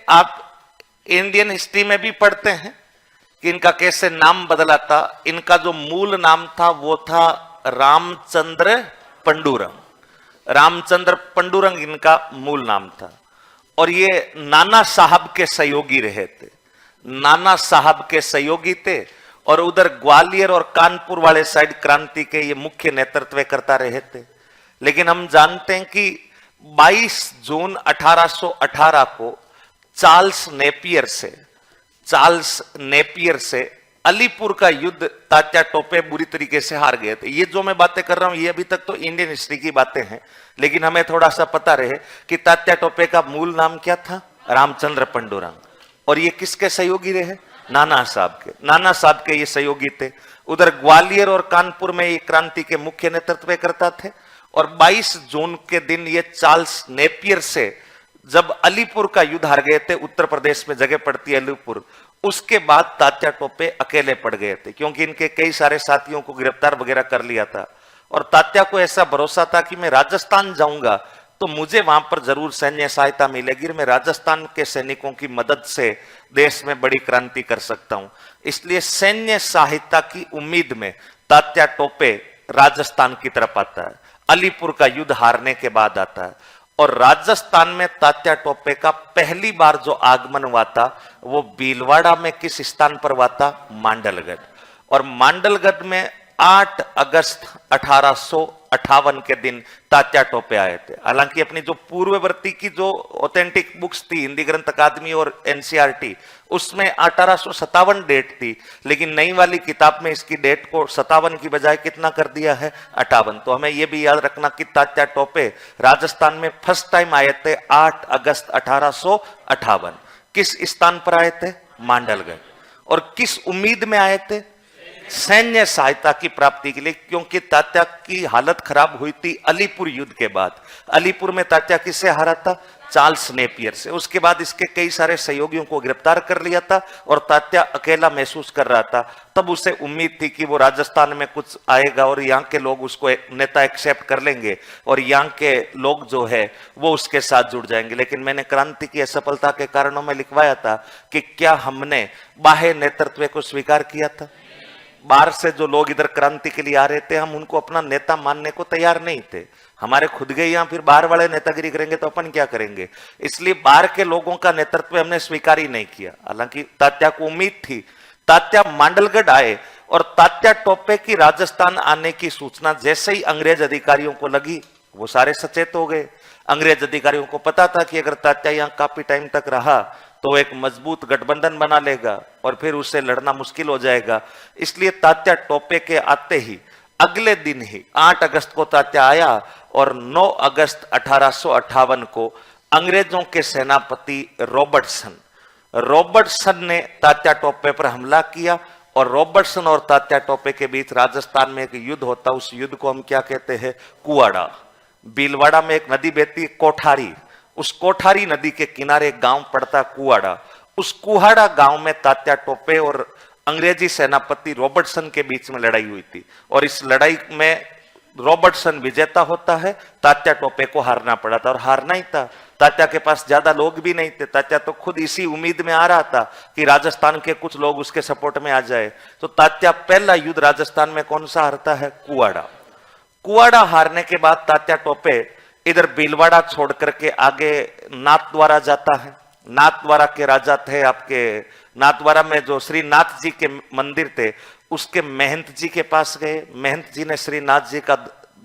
आप Indian history में भी पढ़ते हैं कि इनका कैसे नाम बदला था। इनका जो मूल नाम था वो था रामचंद्र पंडुरंग। रामचंद्र पंडुरंग इनका मूल नाम था और ये नाना साहब के सहयोगी रहे थे। नाना साहब के सहयोगी थे और उधर ग्वालियर और कानपुर वाले साइड क्रांति के ये मुख्य नेतृत्व करता रहे थे। लेकिन हम जानते हैं कि 22 जून 1818 को चार्ल्स नेपियर से अलीपुर का युद्ध तात्या टोपे बुरी तरीके से हार गए थे। ये जो मैं बातें कर रहा हूं ये अभी तक तो इंडियन हिस्ट्री की बातें हैं, लेकिन हमें थोड़ा सा पता रहे कि तात्या टोपे का मूल नाम क्या था, रामचंद्र पंडुरंग। और ये किसके सहयोगी रहे, नाना साहब के। नाना साहब के ये सहयोगी थे। उधर ग्वालियर और कानपुर में ये क्रांति के मुख्य नेतृत्व करता थे। और 22 जून के दिन ये चार्ल्स नेपियर से जब अलीपुर का युद्ध हार गए थे, उत्तर प्रदेश में जगह पड़ती है अलीपुर, उसके बाद तात्या टोपे अकेले पड़ गए थे क्योंकि इनके कई सारे साथियों को गिरफ्तार वगैरह कर लिया था। और तात्या को ऐसा भरोसा था कि मैं राजस्थान जाऊंगा तो मुझे वहां पर जरूर सैन्य सहायता मिलेगी, मैं राजस्थान के सैनिकों की मदद से देश में बड़ी क्रांति कर सकता हूं। इसलिए सैन्य सहायता की उम्मीद में तात्या टोपे राजस्थान की तरफ आता है। अलीपुर का युद्ध हारने के बाद आता है और राजस्थान में तात्या टोपे का पहली बार जो आगमन हुआ था वो भीलवाड़ा में किस स्थान पर हुआ था, मांडलगढ़। और मांडलगढ़ में 8 अगस्त 1858 के दिन तात्या टोपे आए थे। हालांकि अपनी जो पूर्ववर्ती की जो ऑथेंटिक बुक्स थी, हिंदी ग्रंथ अकादमी और एनसीईआरटी, उसमें 1857 डेट थी, लेकिन नई वाली किताब में इसकी डेट को 57 की बजाय कितना कर दिया है, 58। तो हमें यह भी याद रखना कि तात्या टोपे राजस्थान में फर्स्ट टाइम आए थे 8 अगस्त 1858। किस स्थान पर आए थे, मांडलगढ़। और किस उम्मीद में आए थे, सैन्य सहायता की प्राप्ति के लिए, क्योंकि तात्या की हालत खराब हुई थी अलीपुर युद्ध के बाद। अलीपुर में तात्या किससे हारा था, चार्ल्स नेपियर से। उसके बाद इसके कई सारे सहयोगियों को गिरफ्तार कर लिया था और तात्या अकेला महसूस कर रहा था। तब उसे उम्मीद थी कि वो राजस्थान में कुछ आएगा और यहाँ के लोग उसको नेता एक्सेप्ट कर लेंगे और यहाँ के लोग जो है वो उसके साथ जुड़ जाएंगे। लेकिन मैंने क्रांति की असफलता के कारणों में लिखवाया था कि क्या हमने बाह्य नेतृत्व को स्वीकार किया था। बाहर से जो लोग इधर क्रांति के लिए आ रहे थे, हम उनको अपना नेता मानने को तैयार नहीं थे। हमारे खुद के यहाँ फिर बाहर वाले नेतागिरी करेंगे तो अपन क्या करेंगे। इसलिए बाहर के लोगों का नेतृत्व हमने स्वीकार ही नहीं किया। हालांकि तात्या को उम्मीद थी। तात्या मांडलगढ़ आए और तात्या टोपे की राजस्थान आने की सूचना जैसे ही अंग्रेज अधिकारियों को लगी, वो सारे सचेत हो गए। अंग्रेज अधिकारियों को पता था कि अगर तात्या यहाँ काफी टाइम तक रहा तो एक मजबूत गठबंधन बना लेगा और फिर उससे लड़ना मुश्किल हो जाएगा। इसलिए तात्या टोपे के आते ही अगले दिन ही 8 अगस्त को तात्या आया और 9 अगस्त 1858 को अंग्रेजों के सेनापति रॉबर्टसन ने तात्या टोपे पर हमला किया और रॉबर्टसन और तात्या टोपे के बीच राजस्थान में एक युद्ध होता। उस युद्ध को हम क्या कहते हैं, कुआड़ा। भीलवाड़ा में एक नदी बहती कोठारी, उस कोठारी नदी के किनारे एक गांव पड़ता कुआड़ा। उस कुहाड़ा गांव में तात्या टोपे और अंग्रेजी सेनापति रॉबर्टसन के बीच में लड़ाई हुई थी और इस लड़ाई में रॉबर्टसन विजेता होता है, तात्या टोपे को हारना पड़ा था। और हारना ही था, तात्या के पास ज्यादा लोग भी नहीं थे। तात्या तो खुद इसी उम्मीद में आ रहा था कि राजस्थान के कुछ लोग उसके सपोर्ट में आ जाए। तो तात्या पहला युद्ध राजस्थान में कौन सा हारता है, कुआड़ा। कुआड़ा हारने के बाद तात्या टोपे इधर भीलवाड़ा छोड़ करके आगे नाथद्वारा जाता है। नाथद्वारा के राजा थे आपके, नाथद्वारा में जो श्री नाथ जी के मंदिर थे उसके महंत जी के पास गए। महंत जी ने श्री नाथ जी का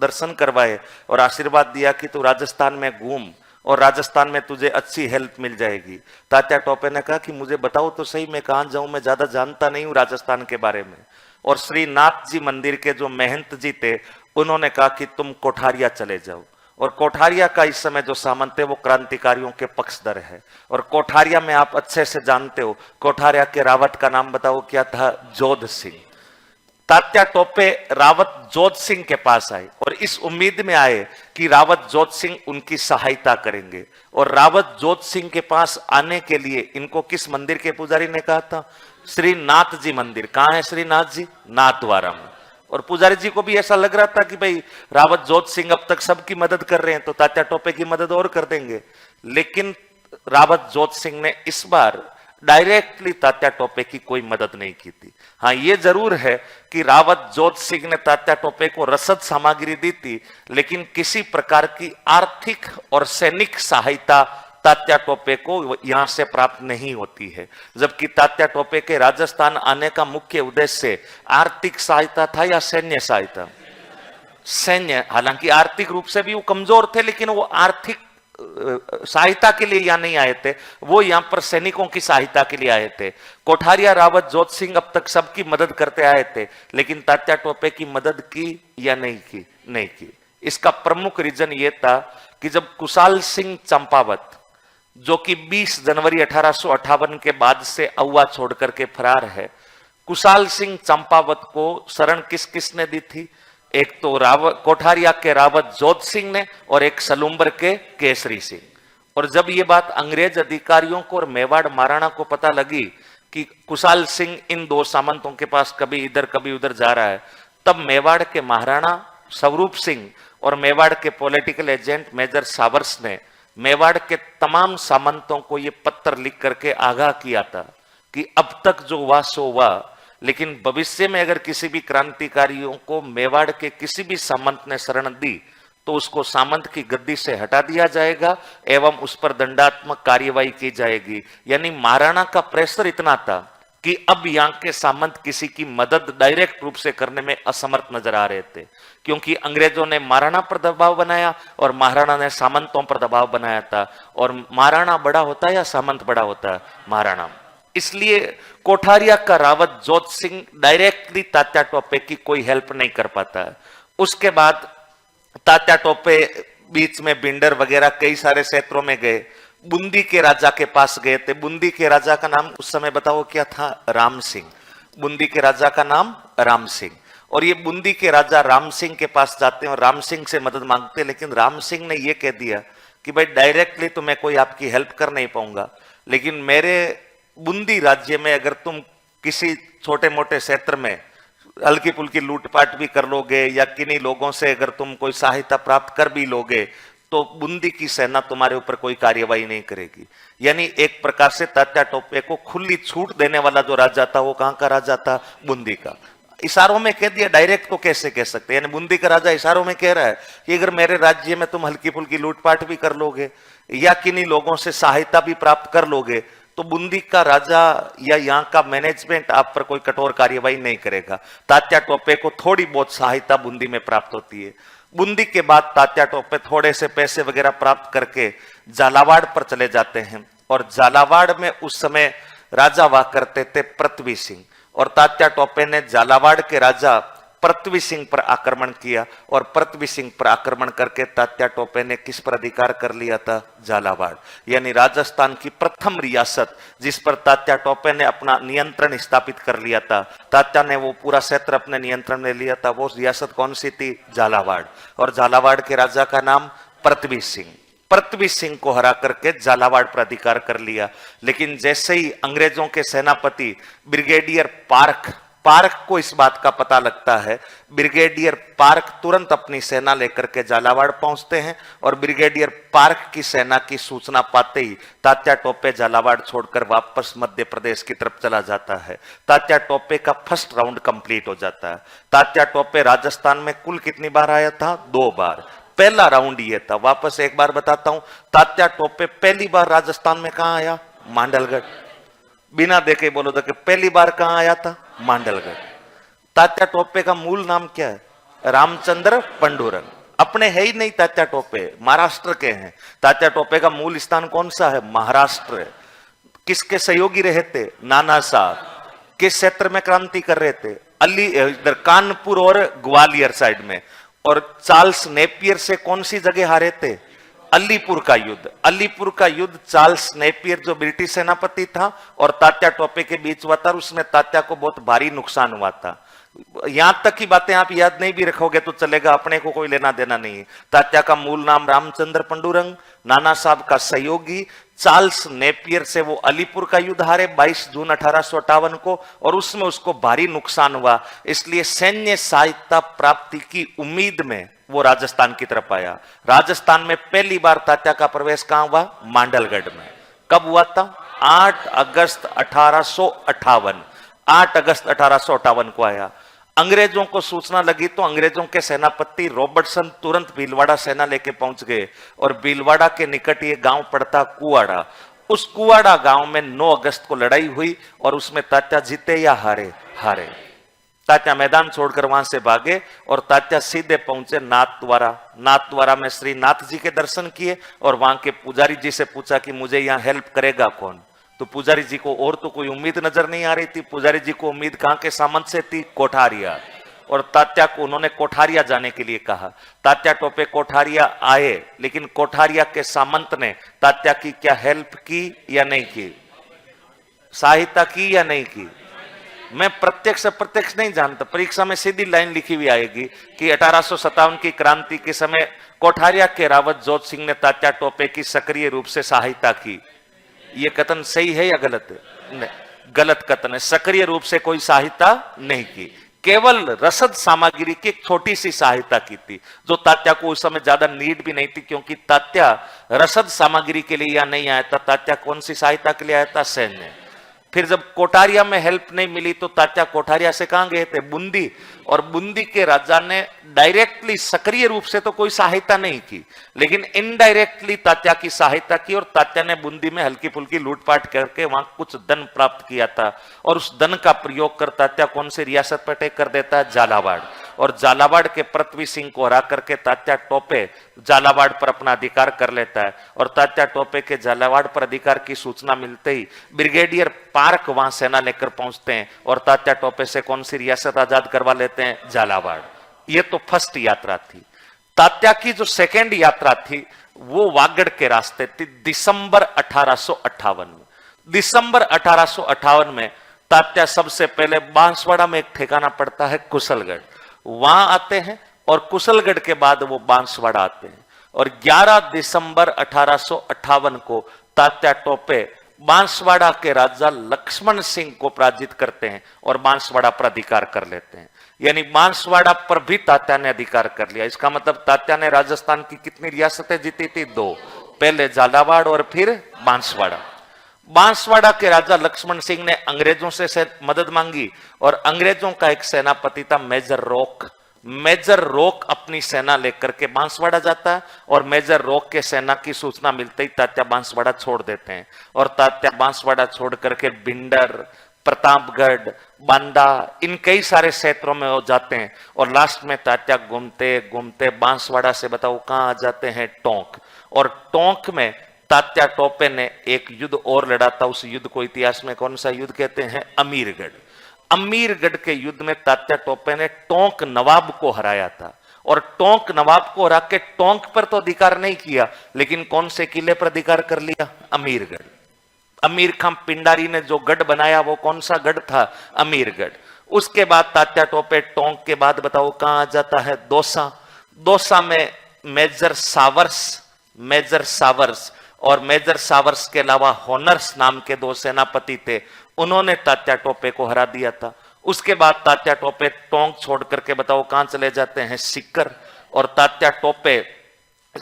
दर्शन करवाए और आशीर्वाद दिया कि तू राजस्थान में घूम और राजस्थान में तुझे अच्छी हेल्प मिल जाएगी। तात्या टोपे ने कहा कि मुझे बताओ तो सही, मैं कहां जाऊं, मैं ज्यादा जानता नहीं हूं राजस्थान के बारे में। और श्री नाथ जी मंदिर के जो महंत जी थे उन्होंने कहा कि तुम कोठारिया चले जाओ। और कोठारिया का इस समय जो सामंत है वो क्रांतिकारियों के पक्षधर है। और कोठारिया में आप अच्छे से जानते हो, कोठारिया के रावत का नाम बताओ क्या था, जोध सिंह। तात्या टोपे रावत जोध सिंह के पास आए और इस उम्मीद में आए कि रावत जोध सिंह उनकी सहायता करेंगे। और रावत जोध सिंह के पास आने के लिए इनको किस मंदिर के पुजारी ने कहा था, श्री नाथ जी मंदिर। कहां है श्री नाथ जी, नाथद्वारा में। और पुजारी जी को भी ऐसा लग रहा था कि भाई रावत जोध सिंह अब तक सबकी मदद कर रहे हैं तो तात्या टोपे की मदद और कर देंगे। लेकिन रावत जोत सिंह ने इस बार डायरेक्टली तात्या टोपे की कोई मदद नहीं की थी। हाँ, ये जरूर है कि रावत जोत सिंह ने तात्या टोपे को रसद सामग्री दी थी, लेकिन किसी प्रकार की आर्थिक और सैनिक सहायता तात्या टोपे को यहां से प्राप्त नहीं होती है। जबकि तात्या टोपे के राजस्थान आने का मुख्य उद्देश्य आर्थिक सहायता था या सैन्य सहायता? सैन्य। हालांकि आर्थिक रूप से भी वो कमजोर थे, लेकिन वो आर्थिक सहायता के लिए यहां नहीं आए थे, वो यहां पर सैनिकों की सहायता के लिए आए थे। कोठारिया, रावत, जोत सिंह अब तक सबकी मदद करते आए थे, लेकिन तात्या टोपे की मदद की या नहीं की? नहीं की। इसका प्रमुख रीजन ये था कि जब कुशाल सिंह चंपावत, जो कि 20 जनवरी 1858 के बाद से अउवा छोड़ करके फरार है, कुशाल सिंह चंपावत को शरण किस किसने दी थी? एक तो कोठारिया के रावत जोत सिंह ने, और एक सलूम्बर के केसरी सिंह। और जब ये बात अंग्रेज अधिकारियों को और मेवाड़ महाराणा को पता लगी कि कुशाल सिंह इन दो सामंतों के पास कभी इधर कभी उधर जा रहा है, तब मेवाड़ के महाराणा स्वरूप सिंह और मेवाड़ के पॉलिटिकल एजेंट मेजर सावर्स ने मेवाड़ के तमाम सामंतों को यह पत्र लिख करके आगाह किया था कि अब तक जो हुआ सो हुआ, लेकिन भविष्य में अगर किसी भी क्रांतिकारियों को मेवाड़ के किसी भी सामंत ने शरण दी तो उसको सामंत की गद्दी से हटा दिया जाएगा एवं उस पर दंडात्मक कार्यवाही की जाएगी। यानी महाराणा का प्रेशर इतना था कि अब यहाँ के सामंत किसी की मदद डायरेक्ट रूप से करने में असमर्थ नजर आ रहे थे, क्योंकि अंग्रेजों ने महाराणा पर दबाव बनाया और महाराणा ने सामंतों पर दबाव बनाया था। और महाराणा बड़ा होता है या सामंत बड़ा होता है? महाराणा। इसलिए कोठारिया का रावत जोत सिंह डायरेक्टली तात्या टोपे की कोई हेल्प नहीं कर पाता है। उसके बाद तात्या टोपे बीच में बिंडर वगैरह कई सारे क्षेत्रों में गए, बूंदी के राजा के पास गए थे। बूंदी के राजा का नाम उस समय बताओ क्या था? राम सिंह। बूंदी के राजा का नाम राम सिंह। और ये बूंदी के राजा राम सिंह के पास जाते हैं और राम सिंह से मदद मांगते हैं, लेकिन राम सिंह ने यह कह दिया कि भाई डायरेक्टली तो मैं कोई आपकी हेल्प कर नहीं पाऊंगा, लेकिन मेरे बूंदी राज्य में अगर तुम किसी छोटे मोटे क्षेत्र में हल्की फुल्की लूटपाट भी कर लोगे या किन्हीं लोगों से अगर तुम कोई सहायता प्राप्त कर भी लोगे तो बूंदी की सेना तुम्हारे ऊपर कोई कार्यवाही नहीं करेगी। यानी एक प्रकार से तात्या टोपे को खुली छूट देने वाला जो राजा था वो कहां का राजा था? बूंदी का। इशारों में कह दिया, डायरेक्ट तो कैसे कह सकते? यानी बूंदी का राजा इशारों में कह रहा है कि अगर मेरे राज्य में तुम हल्की फुल्की लूटपाट भी कर लोगे या किन्हीं लोगों से सहायता भी प्राप्त कर लोगे तो बूंदी का राजा या यहाँ का मैनेजमेंट आप पर कोई कठोर कार्यवाही नहीं करेगा। तात्या टोपे को थोड़ी बहुत सहायता बूंदी में प्राप्त होती है। बूंदी के बाद तात्या टोपे थोड़े से पैसे वगैरह प्राप्त करके झालावाड़ पर चले जाते हैं, और झालावाड़ में उस समय राजा हुआ करते थे पृथ्वी सिंह, और तात्या टोपे ने झालावाड़ के राजा पृथ्वी सिंह पर आक्रमण किया, और पृथ्वी सिंह पर आक्रमण करके तात्या टोपे ने किस पर अधिकार कर लिया था? झालावाड़। यानी राजस्थान की प्रथम रियासत जिस पर तात्या टोपे ने अपना नियंत्रण स्थापित कर लिया था, तात्या ने वो पूरा क्षेत्र अपने नियंत्रण में लिया था, वो रियासत कौन सी थी? झालावाड़। और झालावाड़ के राजा का नाम पृथ्वी सिंह। पृथ्वी सिंह को हरा करके झालावाड़ पर अधिकार कर लिया। लेकिन जैसे ही अंग्रेजों के सेनापति ब्रिगेडियर पार्क को इस बात का पता लगता है, ब्रिगेडियर पार्क तुरंत अपनी सेना लेकर के झालावाड़ पहुंचते हैं, और ब्रिगेडियर पार्क की सेना की सूचना पाते ही तात्या टोपे झालावाड़ छोड़कर वापस मध्य प्रदेश की तरफ चला जाता है। तात्या टोपे का फर्स्ट राउंड कंप्लीट हो जाता है। तात्या टोपे राजस्थान में कुल कितनी बार आया था? 2 बार। पहला राउंड ये था। वापस एक बार बताता हूं, तात्या टोपे पहली बार राजस्थान में कहां आया? मांडलगढ़। बिना देखे बोलो तो कि पहली बार कहां आया था? मांडलगढ़। तात्या टोपे का मूल नाम क्या है? रामचंद्र पंडुरंग। अपने है ही नहीं तात्या टोपे, महाराष्ट्र के हैं। तात्या टोपे का मूल स्थान कौन सा है? महाराष्ट्र है। किसके सहयोगी रहे थे? नाना साहब। किस क्षेत्र में क्रांति कर रहे थे? इधर कानपुर और ग्वालियर साइड में। और चार्ल्स नेपियर से कौन सी जगह हारे थे? अलीपुर का युद्ध। अलीपुर का युद्ध चार्ल्स नेपियर जो ब्रिटिश सेनापति था और तात्या टोपे के बीच हुआ था, उसमें तात्या को बहुत भारी नुकसान हुआ था। यहां तक की बातें आप याद नहीं भी रखोगे तो चलेगा, अपने को कोई लेना देना नहीं है। तात्या का मूल नाम रामचंद्र पंडुरंग, नाना साहब का सहयोगी चार्ल्स नेपियर से वो अलीपुर का युद्ध हारे 22 जून 1858 को, और उसमें उसको भारी नुकसान हुआ। इसलिए सैन्य सहायता प्राप्ति की उम्मीद में वो राजस्थान की तरफ आया। राजस्थान में पहली बार तात्या का प्रवेश कहां हुआ? मांडलगढ़ में। कब हुआ था? 8 अगस्त 1858। 8 अगस्त 1858 को आया। अंग्रेजों को सूचना लगी तो अंग्रेजों के सेनापति रॉबर्टसन तुरंत भीलवाड़ा सेना लेके पहुंच गए और भीलवाड़ा के निकट ये गांव पड़ता कुआड़ा। उस कुआड़ा गांव में 9 अगस्त को लड़ाई हुई और उसमें तात्या जीते या हारे? हारे। तात्या मैदान छोड़कर वहां से भागे और तात्या सीधे पहुंचे नाथद्वारा। नाथद्वारा में श्री नाथ जी के दर्शन किए और वहां के पुजारी जी से पूछा कि मुझे यहां हेल्प करेगा कौन? तो पुजारी जी को और तो कोई उम्मीद नजर नहीं आ रही थी। पुजारी जी को उम्मीद कहां के सामंत से थी? कोठारिया। और तात्या को उन्होंने कोठारिया जाने के लिए कहा। तात्या टोपे कोठारिया आए, लेकिन कोठारिया के सामंत ने तात्या की क्या हेल्प की या नहीं की? सहायता की या नहीं की? मैं प्रत्यक्ष अप्रत्यक्ष नहीं जानता, परीक्षा में सीधी लाइन लिखी हुई आएगी कि 1857 की क्रांति के समय कोठारिया के रावत जोत सिंह ने तात्या टोपे की सक्रिय रूप से सहायता की। यह कथन सही है या गलत है? गलत कथन है। सक्रिय रूप से कोई सहायता नहीं की, केवल रसद सामग्री की एक छोटी सी सहायता की थी, जो तात्या को उस समय ज्यादा नीड भी नहीं थी, क्योंकि तात्या रसद सामग्री के लिए यहां नहीं आया था। तात्या कौन सी सहायता के लिए आया था? सैन्य। फिर जब कोठारिया में हेल्प नहीं मिली तो तात्या कोठारिया से कहां गए थे? बूंदी। और बूंदी के राजा ने डायरेक्टली सक्रिय रूप से तो कोई सहायता नहीं की, लेकिन इनडायरेक्टली तात्या की सहायता की और तात्या ने बूंदी में हल्की फुल्की लूटपाट करके वहां कुछ धन प्राप्त किया था। और उस धन का प्रयोग कर तात्या कौन सी रियासत पर अटैक कर देता है? झालावाड़। और झालावाड़ के पृथ्वी सिंह को हरा करके तात्या टोपे झालावाड़ पर अपना अधिकार कर लेता है। और तात्या टोपे के झालावाड़ पर अधिकार की सूचना मिलते ही ब्रिगेडियर पार्क वहां सेना लेकर पहुंचते हैं और तात्या टोपे से कौन सी रियासत आजाद करवा लेते हैं? झालावाड़। ये तो फर्स्ट यात्रा थी। तात्या की जो सेकेंड यात्रा थी वो वागड़ के रास्ते थी, दिसंबर 1858 में। दिसंबर 1858 में तात्या सबसे पहले बांसवाड़ा में एक ठिकाना पड़ता है कुशलगढ़, वहां आते हैं और कुशलगढ़ के बाद वो बांसवाड़ा आते हैं। और 11 दिसंबर 1858 को तात्या टोपे बांसवाड़ा के राजा लक्ष्मण सिंह को पराजित करते हैं और बांसवाड़ा पर अधिकार कर लेते हैं। यानी बांसवाड़ा पर भी तात्या ने अधिकार कर लिया। इसका मतलब तात्या ने राजस्थान की कितनी रियासतें जीती थी? 2। पहले झालावाड़ और फिर बांसवाड़ा। बांसवाड़ा के राजा लक्ष्मण सिंह ने अंग्रेजों से मदद मांगी और अंग्रेजों का एक सेनापति था मेजर रॉक। मेजर रॉक अपनी सेना लेकर के बांसवाड़ा जाता है और मेजर रॉक के सेना की सूचना मिलते ही तात्या बांसवाड़ा छोड़ देते हैं। और तात्या बांसवाड़ा छोड़ करके भिंडर, प्रतापगढ़, बांदा, इन कई सारे क्षेत्रों में हो जाते हैं। और लास्ट में तात्या घूमते घूमते बांसवाड़ा से बताओ कहां आ जाते हैं? टोंक। और टोंक में तात्या टोपे ने एक युद्ध और लड़ा था। उस युद्ध को इतिहास में कौन सा युद्ध कहते हैं? अमीरगढ़। अमीरगढ़ के युद्ध में तात्या टोपे ने टोंक नवाब को हराया था। और टोंक नवाब को हरा के टोंक पर तो अधिकार नहीं किया, लेकिन कौन से किले पर अधिकार कर लिया? अमीरगढ़। अमीर खां पिंडारी ने जो गढ़ बनाया वो कौन सा गढ़ था? अमीरगढ़। उसके बाद तात्या टोपे टोंक के बाद बताओ कहां आ जाता है? दौसा। दौसा में मेजर सावर्स और मेजर सावर्स के अलावा होनर्स नाम के 2 सेनापति थे, उन्होंने तात्या टोपे को हरा दिया था। उसके बाद तात्या टोपे टोंक छोड़ करके बताओ कहां चले जाते हैं? सिक्कर। और तात्या टोपे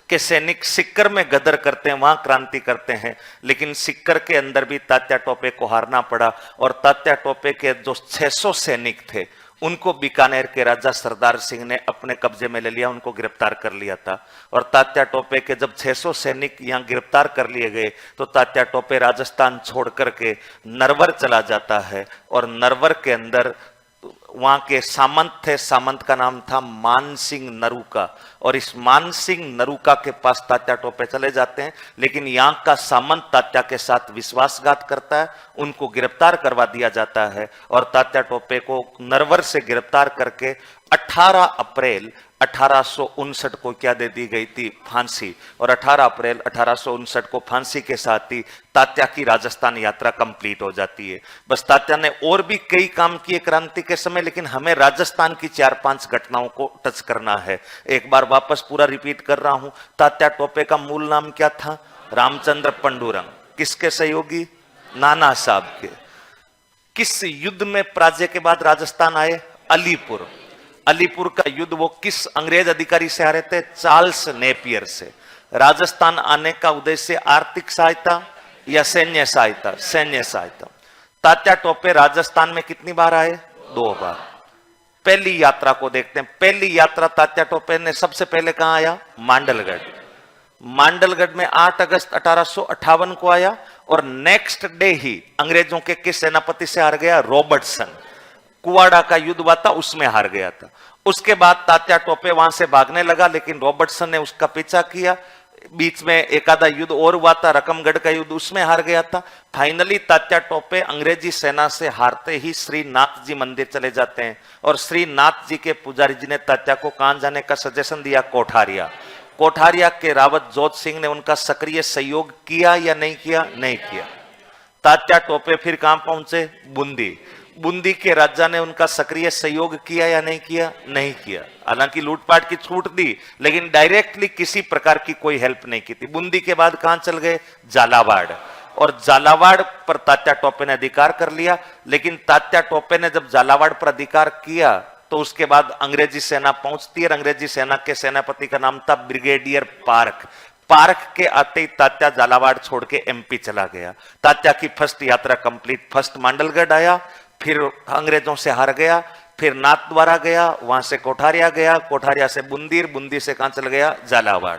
के सैनिक सिक्कर में गदर करते हैं, वहां क्रांति करते हैं, लेकिन सिक्कर के अंदर भी तात्या टोपे को हारना पड़ा। और तात्या टोपे के जो 600 सैनिक थे उनको बीकानेर के राजा सरदार सिंह ने अपने कब्जे में ले लिया, उनको गिरफ्तार कर लिया था। और तात्या टोपे के जब 600 सैनिक यहां गिरफ्तार कर लिए गए तो तात्या टोपे राजस्थान छोड़ करके नरवर चला जाता है। और नरवर के अंदर वहां के सामंत थे, सामंत का नाम था मानसिंह नरूका। और इस मानसिंह नरूका के पास तात्या टोपे चले जाते हैं, लेकिन यहां का सामंत तात्या के साथ विश्वासघात करता है, उनको गिरफ्तार करवा दिया जाता है। और तात्या टोपे को नरवर से गिरफ्तार करके 18 अप्रैल 1859 को क्या दे दी गई थी? फांसी। और 18 अप्रैल 1859 को फांसी के साथ ही तात्या की राजस्थान यात्रा कंप्लीट हो जाती है। बस तात्या ने और भी कई काम किए क्रांति के समय, लेकिन हमें राजस्थान की 4-5 घटनाओं को टच करना है। एक बार वापस पूरा रिपीट कर रहा हूं। तात्या टोपे का मूल नाम क्या था? रामचंद्र पंडुरंग। किसके सहयोगी? नाना साहब के। किस युद्ध में पराजय के बाद राजस्थान आए? अलीपुर। अलीपुर का युद्ध वो किस अंग्रेज अधिकारी से हारे थे? चार्ल्स नेपियर से। राजस्थान आने का उद्देश्य आर्थिक सहायता, या सैन्य सहायता? सैन्य सहायता। तात्या टोपे राजस्थान में कितनी बार आए? 2 बार। पहली यात्रा को देखते हैं। पहली यात्रा तात्या टोपे ने सबसे पहले कहां आया? मांडलगढ़। मांडलगढ़ में 8 अगस्त 1858 को आया और नेक्स्ट डे ही अंग्रेजों के किस सेनापति से हार गया? रॉबर्टसन। कुवाड़ा का युद्ध हुआ था, उसमें हार गया था। उसके बाद तात्या टोपे वहां से भागने लगा, लेकिन रॉबर्टसन ने उसका पीछा किया। बीच में एक आधा युद्ध और हुआ था, रकमगढ़ का युद्ध, उसमें हार गया था। फाइनली तात्या टोपे अंग्रेजी सेना से हारते ही श्रीनाथ जी मंदिर चले जाते हैं और श्रीनाथ जी के पुजारी जी ने तात्या को कहां जाने का सजेशन दिया? कोठारिया। कोठारिया के रावत जोत सिंह ने उनका सक्रिय सहयोग किया या नहीं किया? नहीं किया। तात्या टोपे फिर कहां पहुंचे? बूंदी। बूंदी के राजा ने उनका सक्रिय सहयोग किया या नहीं किया? नहीं किया। हालांकि लूटपाट की छूट दी, लेकिन डायरेक्टली किसी प्रकार की कोई हेल्प नहीं की थी। बूंदी के बाद कहां चल गए? झालावाड़। और झालावाड़ पर तात्या टोपे ने अधिकार कर लिया। लेकिन तात्या टोपे ने जब झालावाड़ पर अधिकार किया तो उसके बाद अंग्रेजी सेना पहुंचती है। अंग्रेजी सेना के सेनापति का नाम था ब्रिगेडियर पार्क। पार्क के आते ही तात्या झालावाड़ छोड़ के एमपी चला गया। तात्या की फर्स्ट यात्रा कंप्लीट। फर्स्ट मांडलगढ़ आया, फिर अंग्रेजों से हार गया, फिर नाथद्वारा गया, वहां से कोठारिया गया, कोठारिया से बूंदीर, बूंदी से कहां चल गया? झालावाड़।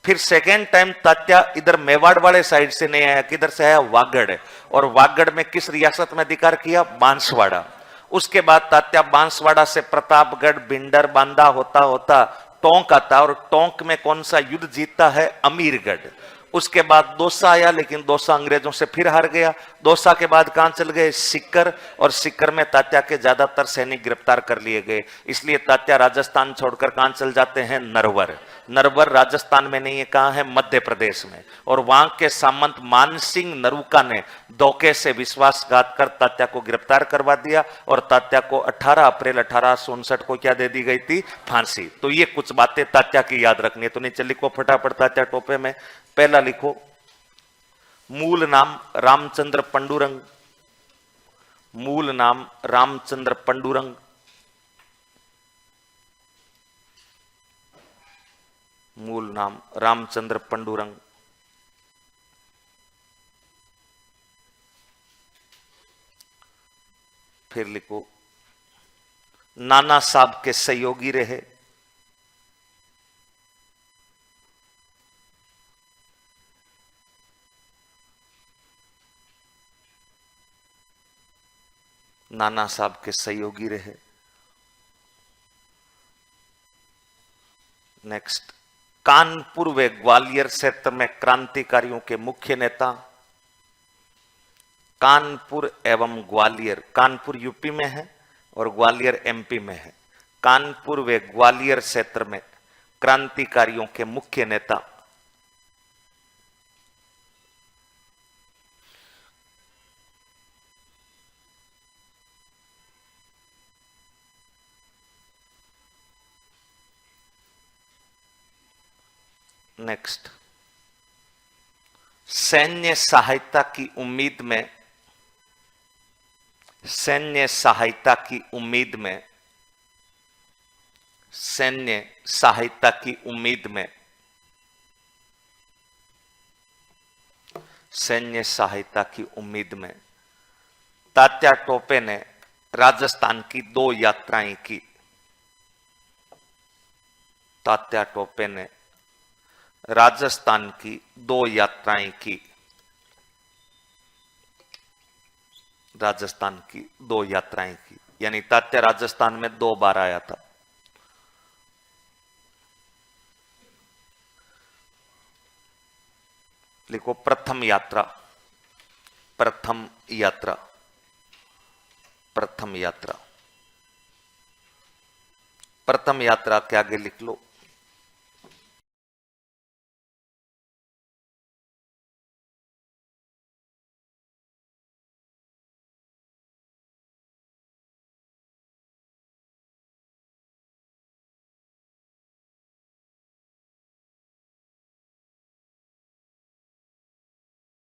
फिर सेकेंड टाइम तात्या इधर मेवाड़ वाले साइड से नहीं आया, किधर से आया? वागड़। और वागड़ में किस रियासत में अधिकार किया? बांसवाड़ा। उसके बाद तात्या बांसवाड़ा से प्रतापगढ़, बिंडर, बांदा होता होता टोंक आता और टोंक में कौन सा युद्ध जीतता है? अमीरगढ़। उसके बाद दौसा आया, लेकिन दौसा अंग्रेजों से फिर हार गया। दौसा के बाद कहां चल गए? सीकर। और सीकर में तात्या के ज्यादातर सैनिक गिरफ्तार कर लिए गए। इसलिए तात्या राजस्थान छोड़कर कहां चल जाते हैं? नरवर। नरवर राजस्थान में नहीं है, कहां है? मध्य प्रदेश में। और वहां के सामंत मानसिंह नरूका ने धोखे से विश्वासघात कर तात्या को गिरफ्तार करवा दिया और तात्या को 18 अप्रैल 1859 को क्या दे दी गई थी? फांसी। तो ये कुछ बातें तात्या की याद रखनी है। तो नीचे लिखो फटाफट तात्या टोपे में। पहला लिखो, मूल नाम रामचंद्र पंडुरंग। मूल नाम रामचंद्र पंडुरंग। मूल नाम रामचंद्र पंडुरंग। फिर लिखो, नाना साहब के सहयोगी रहे। नाना साहब के सहयोगी रहे। नेक्स्ट, कानपुर व ग्वालियर क्षेत्र में क्रांतिकारियों के मुख्य नेता। कानपुर एवं ग्वालियर, कानपुर यूपी में है और ग्वालियर एमपी में है। कानपुर व ग्वालियर क्षेत्र में क्रांतिकारियों के मुख्य नेता। नेक्स्ट, सैन्य सहायता की उम्मीद में, सैन्य सहायता की उम्मीद में, सैन्य सहायता की उम्मीद में, सैन्य सहायता की उम्मीद में तात्या टोपे ने राजस्थान की 2 यात्राएं की। तात्या टोपे ने राजस्थान की 2 यात्राएं की। राजस्थान की 2 यात्राएं की, यानी तात्या राजस्थान में 2 बार आया था। लिखो, प्रथम यात्रा। प्रथम यात्रा। प्रथम यात्रा। प्रथम यात्रा के आगे लिख लो